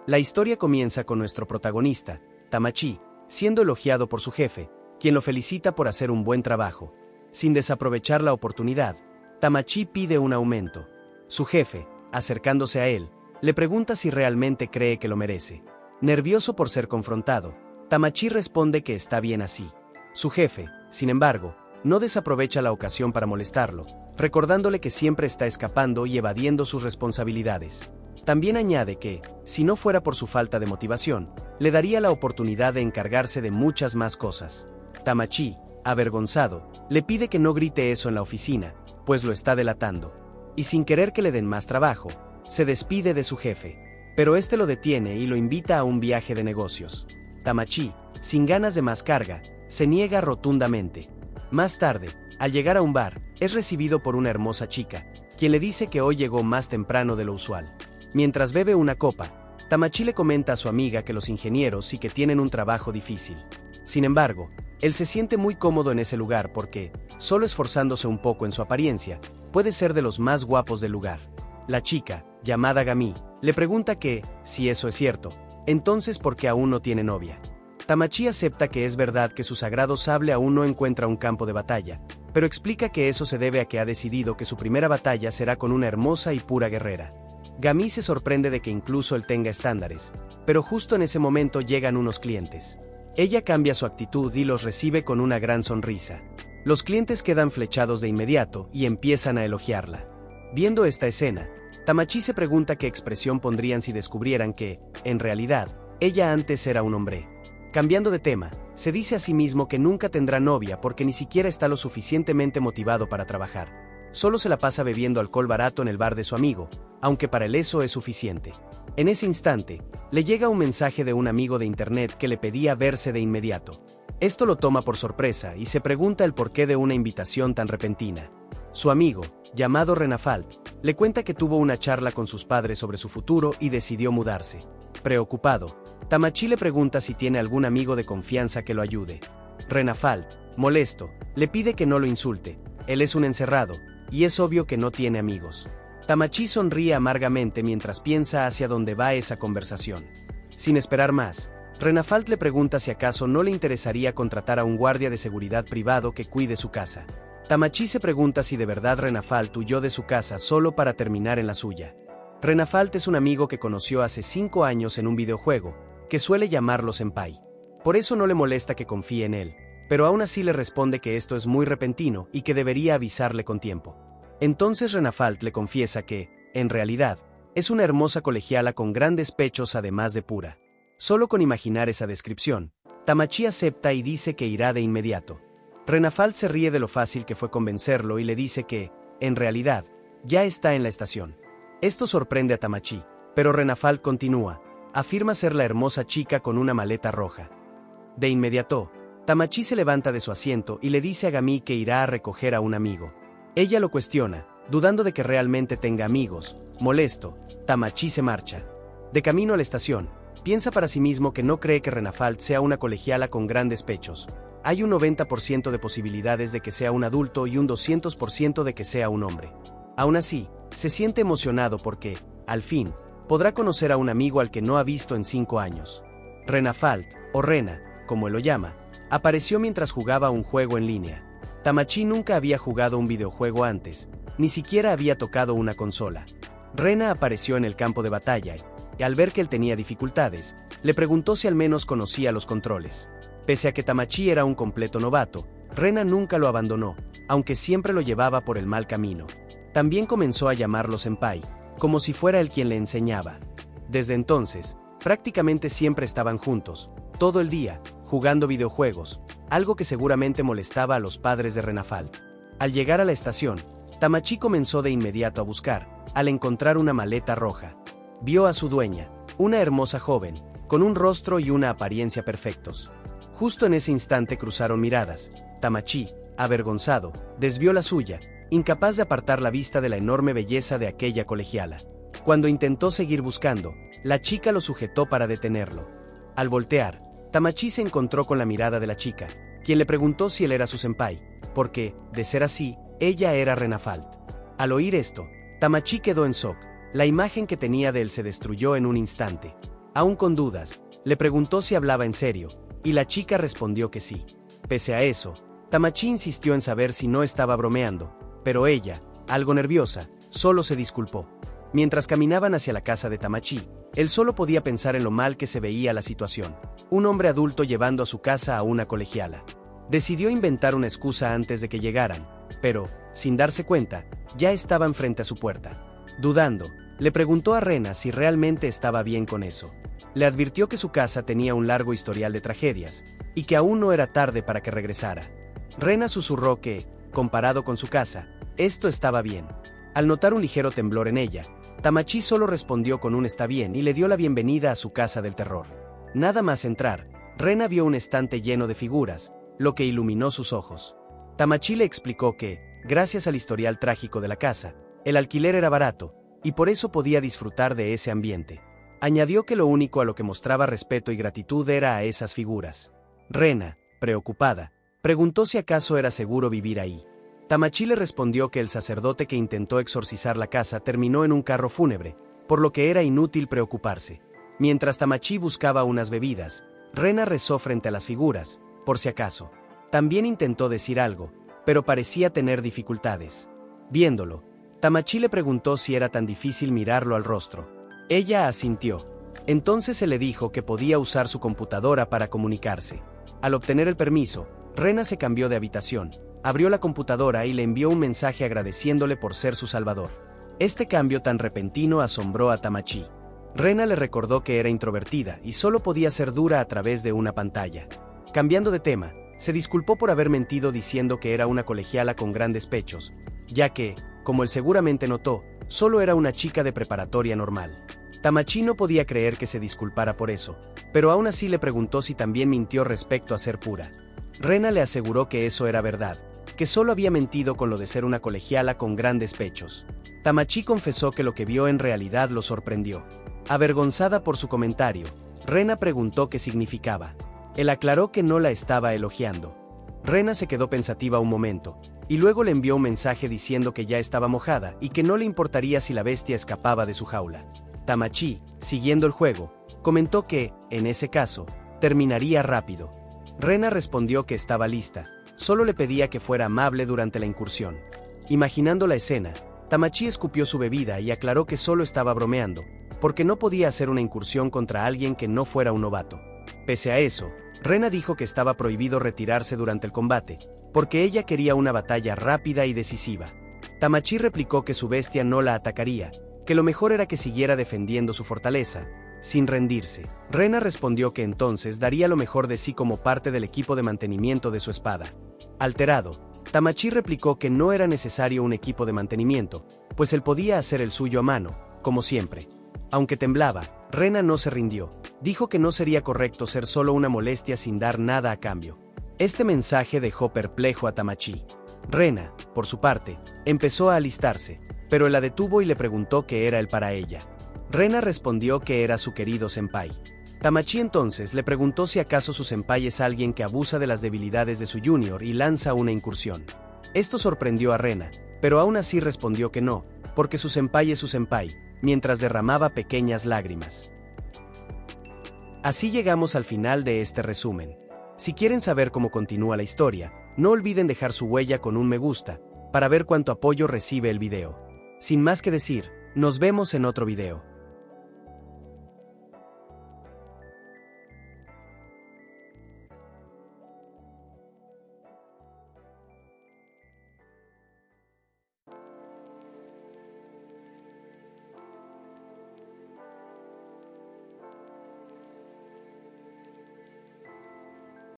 La historia comienza con nuestro protagonista, Tamachi, siendo elogiado por su jefe, quien lo felicita por hacer un buen trabajo. Sin desaprovechar la oportunidad, Tamachi pide un aumento. Su jefe, acercándose a él, le pregunta si realmente cree que lo merece. Nervioso por ser confrontado, Tamachi responde que está bien así. Su jefe, sin embargo, no desaprovecha la ocasión para molestarlo, recordándole que siempre está escapando y evadiendo sus responsabilidades. También añade que, si no fuera por su falta de motivación, le daría la oportunidad de encargarse de muchas más cosas. Tamachi, avergonzado, le pide que no grite eso en la oficina, pues lo está delatando. Y sin querer que le den más trabajo, se despide de su jefe. Pero este lo detiene y lo invita a un viaje de negocios. Tamachi, sin ganas de más carga, se niega rotundamente. Más tarde, al llegar a un bar, es recibido por una hermosa chica, quien le dice que hoy llegó más temprano de lo usual. Mientras bebe una copa, Tamachi le comenta a su amiga que los ingenieros sí que tienen un trabajo difícil. Sin embargo, él se siente muy cómodo en ese lugar porque, solo esforzándose un poco en su apariencia, puede ser de los más guapos del lugar. La chica, llamada Gami, le pregunta que, si eso es cierto, entonces ¿por qué aún no tiene novia? Tamachi acepta que es verdad que su sagrado sable aún no encuentra un campo de batalla, pero explica que eso se debe a que ha decidido que su primera batalla será con una hermosa y pura guerrera. Gami se sorprende de que incluso él tenga estándares, pero justo en ese momento llegan unos clientes. Ella cambia su actitud y los recibe con una gran sonrisa. Los clientes quedan flechados de inmediato y empiezan a elogiarla. Viendo esta escena, Tamachi se pregunta qué expresión pondrían si descubrieran que, en realidad, ella antes era un hombre. Cambiando de tema, se dice a sí mismo que nunca tendrá novia porque ni siquiera está lo suficientemente motivado para trabajar. Solo se la pasa bebiendo alcohol barato en el bar de su amigo, aunque para él eso es suficiente. En ese instante, le llega un mensaje de un amigo de internet que le pedía verse de inmediato. Esto lo toma por sorpresa y se pregunta el porqué de una invitación tan repentina. Su amigo, llamado Renafalt, le cuenta que tuvo una charla con sus padres sobre su futuro y decidió mudarse. Preocupado, Tamachi le pregunta si tiene algún amigo de confianza que lo ayude. Renafalt, molesto, le pide que no lo insulte. Él es un encerrado, y es obvio que no tiene amigos. Tamachi sonríe amargamente mientras piensa hacia dónde va esa conversación. Sin esperar más, Renafalt le pregunta si acaso no le interesaría contratar a un guardia de seguridad privado que cuide su casa. Tamachi se pregunta si de verdad Renafalt huyó de su casa solo para terminar en la suya. Renafalt es un amigo que conoció hace 5 años en un videojuego, que suele llamarlo senpai. Por eso no le molesta que confíe en él, pero aún así le responde que esto es muy repentino y que debería avisarle con tiempo. Entonces Renafalt le confiesa que, en realidad, es una hermosa colegiala con grandes pechos además de pura. Solo con imaginar esa descripción, Tamachi acepta y dice que irá de inmediato. Renafalt se ríe de lo fácil que fue convencerlo y le dice que, en realidad, ya está en la estación. Esto sorprende a Tamachi, pero Renafalt continúa, afirma ser la hermosa chica con una maleta roja. De inmediato, Tamachi se levanta de su asiento y le dice a Gami que irá a recoger a un amigo. Ella lo cuestiona, dudando de que realmente tenga amigos. Molesto, Tamachi se marcha. De camino a la estación, piensa para sí mismo que no cree que Renafalt sea una colegiala con grandes pechos. Hay un 90% de posibilidades de que sea un adulto y un 200% de que sea un hombre. Aún así, se siente emocionado porque, al fin, podrá conocer a un amigo al que no ha visto en 5 años. Renafalt, o Rena, como él lo llama, apareció mientras jugaba un juego en línea. Tamachi nunca había jugado un videojuego antes, ni siquiera había tocado una consola. Rena apareció en el campo de batalla y, al ver que él tenía dificultades, le preguntó si al menos conocía los controles. Pese a que Tamachi era un completo novato, Rena nunca lo abandonó, aunque siempre lo llevaba por el mal camino. También comenzó a llamarlo senpai, como si fuera él quien le enseñaba. Desde entonces, prácticamente siempre estaban juntos, todo el día, jugando videojuegos, algo que seguramente molestaba a los padres de Renafalt. Al llegar a la estación, Tamachi comenzó de inmediato a buscar, al encontrar una maleta roja. Vio a su dueña, una hermosa joven, con un rostro y una apariencia perfectos. Justo en ese instante cruzaron miradas. Tamachi, avergonzado, desvió la suya, incapaz de apartar la vista de la enorme belleza de aquella colegiala. Cuando intentó seguir buscando, la chica lo sujetó para detenerlo. Al voltear, Tamachi se encontró con la mirada de la chica, quien le preguntó si él era su senpai, porque, de ser así, ella era Renafalt. Al oír esto, Tamachi quedó en shock. La imagen que tenía de él se destruyó en un instante. Aún con dudas, le preguntó si hablaba en serio, y la chica respondió que sí. Pese a eso, Tamachi insistió en saber si no estaba bromeando, pero ella, algo nerviosa, solo se disculpó. Mientras caminaban hacia la casa de Tamachi, él solo podía pensar en lo mal que se veía la situación. Un hombre adulto llevando a su casa a una colegiala. Decidió inventar una excusa antes de que llegaran, pero, sin darse cuenta, ya estaban frente a su puerta. Dudando, le preguntó a Rena si realmente estaba bien con eso. Le advirtió que su casa tenía un largo historial de tragedias, y que aún no era tarde para que regresara. Rena susurró que, comparado con su casa, esto estaba bien. Al notar un ligero temblor en ella, Tamachi solo respondió con un está bien y le dio la bienvenida a su casa del terror. Nada más entrar, Rena vio un estante lleno de figuras, lo que iluminó sus ojos. Tamachi le explicó que, gracias al historial trágico de la casa, el alquiler era barato, y por eso podía disfrutar de ese ambiente. Añadió que lo único a lo que mostraba respeto y gratitud era a esas figuras. Rena, preocupada, preguntó si acaso era seguro vivir ahí. Tamachi le respondió que el sacerdote que intentó exorcizar la casa terminó en un carro fúnebre, por lo que era inútil preocuparse. Mientras Tamachi buscaba unas bebidas, Rena rezó frente a las figuras, por si acaso. También intentó decir algo, pero parecía tener dificultades. Viéndolo, Tamachi le preguntó si era tan difícil mirarlo al rostro. Ella asintió. Entonces se le dijo que podía usar su computadora para comunicarse. Al obtener el permiso, Rena se cambió de habitación, abrió la computadora y le envió un mensaje agradeciéndole por ser su salvador. Este cambio tan repentino asombró a Tamachi. Rena le recordó que era introvertida y solo podía ser dura a través de una pantalla. Cambiando de tema, se disculpó por haber mentido diciendo que era una colegiala con grandes pechos, ya que, como él seguramente notó, solo era una chica de preparatoria normal. Tamachi no podía creer que se disculpara por eso, pero aún así le preguntó si también mintió respecto a ser pura. Rena le aseguró que eso era verdad, que solo había mentido con lo de ser una colegiala con grandes pechos. Tamachi confesó que lo que vio en realidad lo sorprendió. Avergonzada por su comentario, Rena preguntó qué significaba. Él aclaró que no la estaba elogiando. Rena se quedó pensativa un momento, y luego le envió un mensaje diciendo que ya estaba mojada y que no le importaría si la bestia escapaba de su jaula. Tamachi, siguiendo el juego, comentó que, en ese caso, terminaría rápido. Rena respondió que estaba lista, solo le pedía que fuera amable durante la incursión. Imaginando la escena, Tamachi escupió su bebida y aclaró que solo estaba bromeando, porque no podía hacer una incursión contra alguien que no fuera un novato. Pese a eso, Rena dijo que estaba prohibido retirarse durante el combate, porque ella quería una batalla rápida y decisiva. Tamachi replicó que su bestia no la atacaría, que lo mejor era que siguiera defendiendo su fortaleza, sin rendirse. Rena respondió que entonces daría lo mejor de sí como parte del equipo de mantenimiento de su espada. Alterado, Tamachi replicó que no era necesario un equipo de mantenimiento, pues él podía hacer el suyo a mano, como siempre. Aunque temblaba, Rena no se rindió. Dijo que no sería correcto ser solo una molestia sin dar nada a cambio. Este mensaje dejó perplejo a Tamachi. Rena, por su parte, empezó a alistarse, pero él la detuvo y le preguntó qué era él para ella. Rena respondió que era su querido senpai. Tamachi entonces le preguntó si acaso su senpai es alguien que abusa de las debilidades de su junior y lanza una incursión. Esto sorprendió a Rena, pero aún así respondió que no, porque su senpai es su senpai, mientras derramaba pequeñas lágrimas. Así llegamos al final de este resumen. Si quieren saber cómo continúa la historia, no olviden dejar su huella con un me gusta, para ver cuánto apoyo recibe el video. Sin más que decir, nos vemos en otro video.